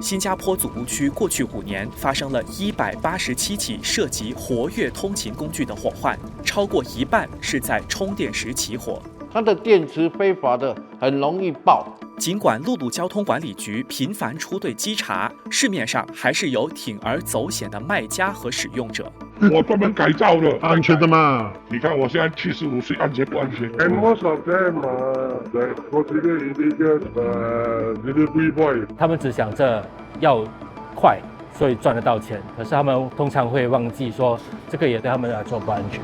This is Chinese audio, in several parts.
新加坡总务区过去5年发生了187起涉及活跃通勤工具的火患，超过一半是在充电时起火。它的电池非法的很容易爆。尽管陆路交通管理局频繁出队稽查，市面上还是有铤而走险的卖家和使用者。我专门改造的，安全的嘛？你看我现在75岁，安全不安全 And most of them they consider illegal delivery boy. 他们只想着要快，所以赚得到钱。可是他们通常会忘记说，这个也对他们来说不安全。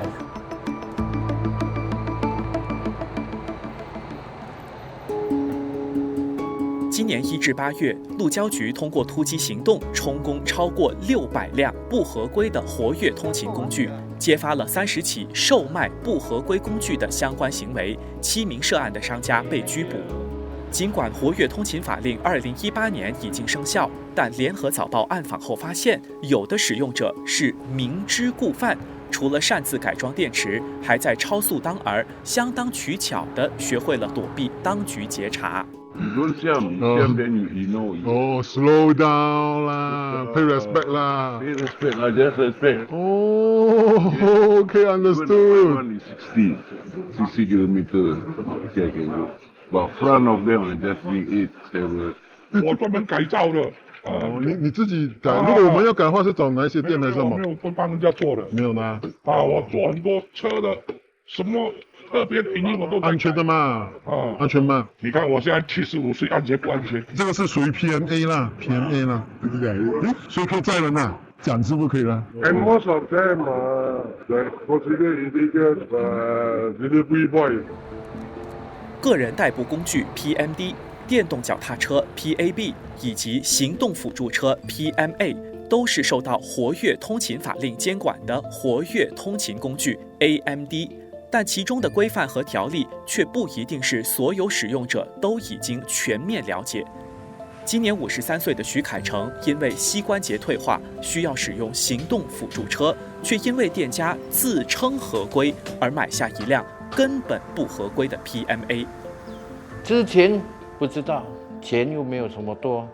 今年1至8月，路交局通过突击行动，充公超过600辆不合规的活跃通勤工具，揭发了30起售卖不合规工具的相关行为，7名涉案的商家被拘捕。尽管活跃通勤法令2018年已经生效，但联合早报暗访后发现，有的使用者是明知故犯，除了擅自改装电池，还在超速当儿，相当取巧地学会了躲避当局截查。Don't jump then you know. Oh, slow down lah, pay respect lah. Pay respect lah, just respect. Oh, okay, understood. One is 60 kilometer. Okay, can go. But front of them are just being 8, 7. 我专门改造的。哦，你自己改？如果我们要改的话，是找哪一些店来什么？没有帮人家做的。没有吗？我做很多车的，什么特别原因我都安全的嘛？安全吗？你看我现在75岁，安全不安全？这个是属于 PMA 啦 ，PMA 啦，对不对？所以可以载人呐，讲是不可以了。And most of them they consider illegal delivery boy. 个人代步工具 PMD、电动脚踏车 PAB 以及行动辅助车 PMA 都是受到活跃通勤法令监管的活跃通勤工具 AMD， 但其中的规范和条例却不一定是所有使用者都已经全面了解。今年53岁的徐凯成因为膝关节退化需要使用行动辅助车，却因为店家自称合规而买下一辆根本不合规的 PMA。 之前不知道，钱又没有什么多，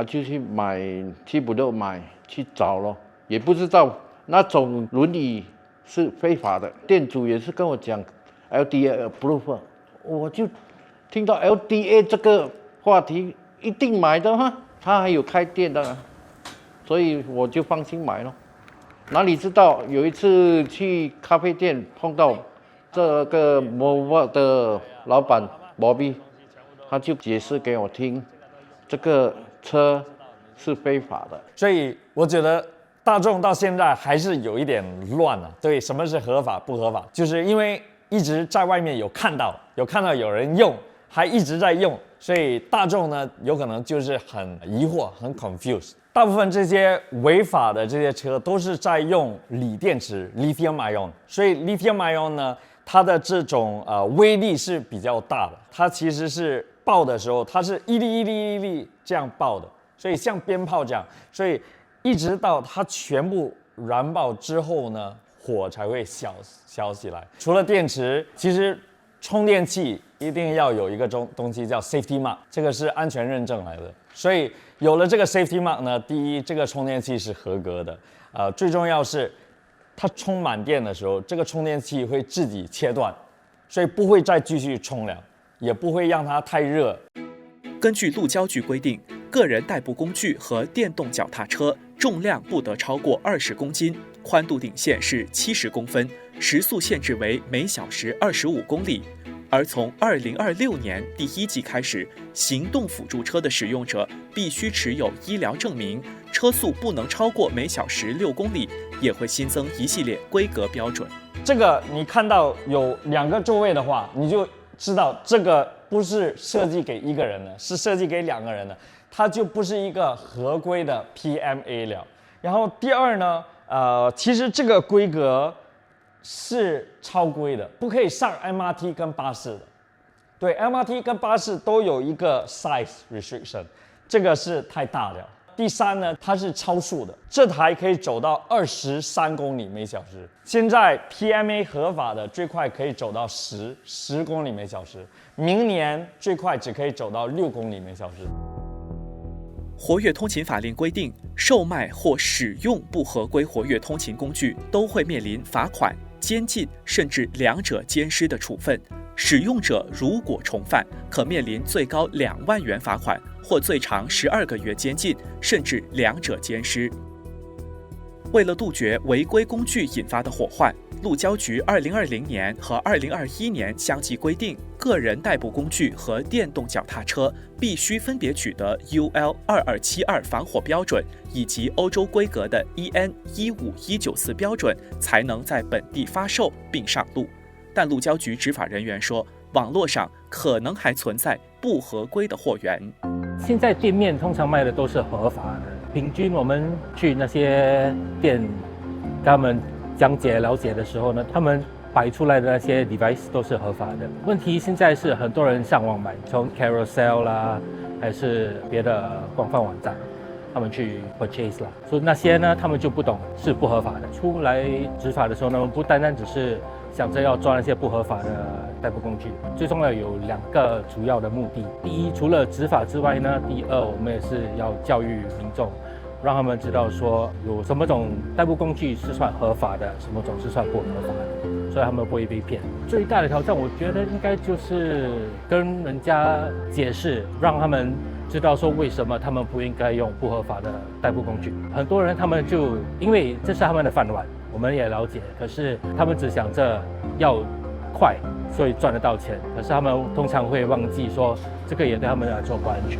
就去买，去不到买，去找咯，也不知道那种轮椅是非法的。店主也是跟我讲 LDA approve， 我就听到 LDA 这个话题一定买的哈，他还有开店的，所以我就放心买咯。哪里知道有一次去咖啡店碰到这个 Mova 的老板 Bobby， 他就解释给我听，这个车是非法的。所以我觉得大众到现在还是有一点乱了。对，什么是合法不合法？就是因为一直在外面有看到有人用，还一直在用，所以大众呢有可能就是很疑惑，很 confused。大部分这些违法的这些车都是在用锂电池 （lithium ion）， 所以 lithium ion 呢，它的这种威力是比较大的。它其实是爆的时候，它是一粒一粒一粒这样爆的，所以像鞭炮这样，所以一直到它全部燃爆之后呢，火才会小起来。除了电池，其实充电器一定要有一个东西叫 safety mark， 这个是安全认证来的。所以有了这个 safety mark 呢，第一，这个充电器是合格的，最重要是它充满电的时候，这个充电器会自己切断，所以不会再继续冲凉，也不会让它太热。根据路交局规定，个人代步工具和电动脚踏车重量不得超过20公斤，宽度顶线是70公分，时速限制为每小时25公里。而从2026年第1季开始，行动辅助车的使用者必须持有医疗证明，车速不能超过每小时6公里，也会新增一系列规格标准。这个你看到有2个座位的话，你就知道这个不是设计给1个人的，是设计给2个人的，它就不是一个合规的 PMA 了。然后第二呢，其实这个规格是超规的，不可以上 MRT 跟巴士的。对 ，MRT 跟巴士都有一个 size restriction， 这个是太大了。第三呢，它是超速的，这台可以走到23公里每小时。现在 PMA 合法的最快可以走到10公里每小时，明年最快只可以走到6公里每小时。活跃通勤法令规定，售卖或使用不合规活跃通勤工具都会面临罚款、监禁甚至两者兼施的处分。使用者如果重犯，可面临最高2万元罚款或最长12个月监禁，甚至两者兼施。为了杜绝违规工具引发的祸患，路交局2020年和2021年相继规定，个人代步工具和电动脚踏车必须分别取得 UL2272防火标准以及欧洲规格的 EN 15194标准，才能在本地发售并上路。但路交局执法人员说，网络上可能还存在不合规的货源。现在店面通常卖的都是合法的，平均我们去那些店，跟他们讲解了解的时候呢，他们摆出来的那些 device 都是合法的。问题现在是很多人上网买，从 Carousel 啦，还是别的官方网站，他们去 purchase 啦，所以那些呢，他们就不懂是不合法的。出来执法的时候呢，不单单只是想着要抓那些不合法的代步工具，最重要有2个主要的目的。第一，除了执法之外呢，第二，我们也是要教育民众，让他们知道说有什么种代步工具是算合法的，什么种是算不合法的，所以他们不会被骗。最大的挑战，我觉得应该就是跟人家解释，让他们知道说为什么他们不应该用不合法的代步工具。很多人他们就因为这是他们的饭碗，我们也了解，可是他们只想着要快，所以赚得到钱。可是他们通常会忘记说，这个也对他们来说不安全。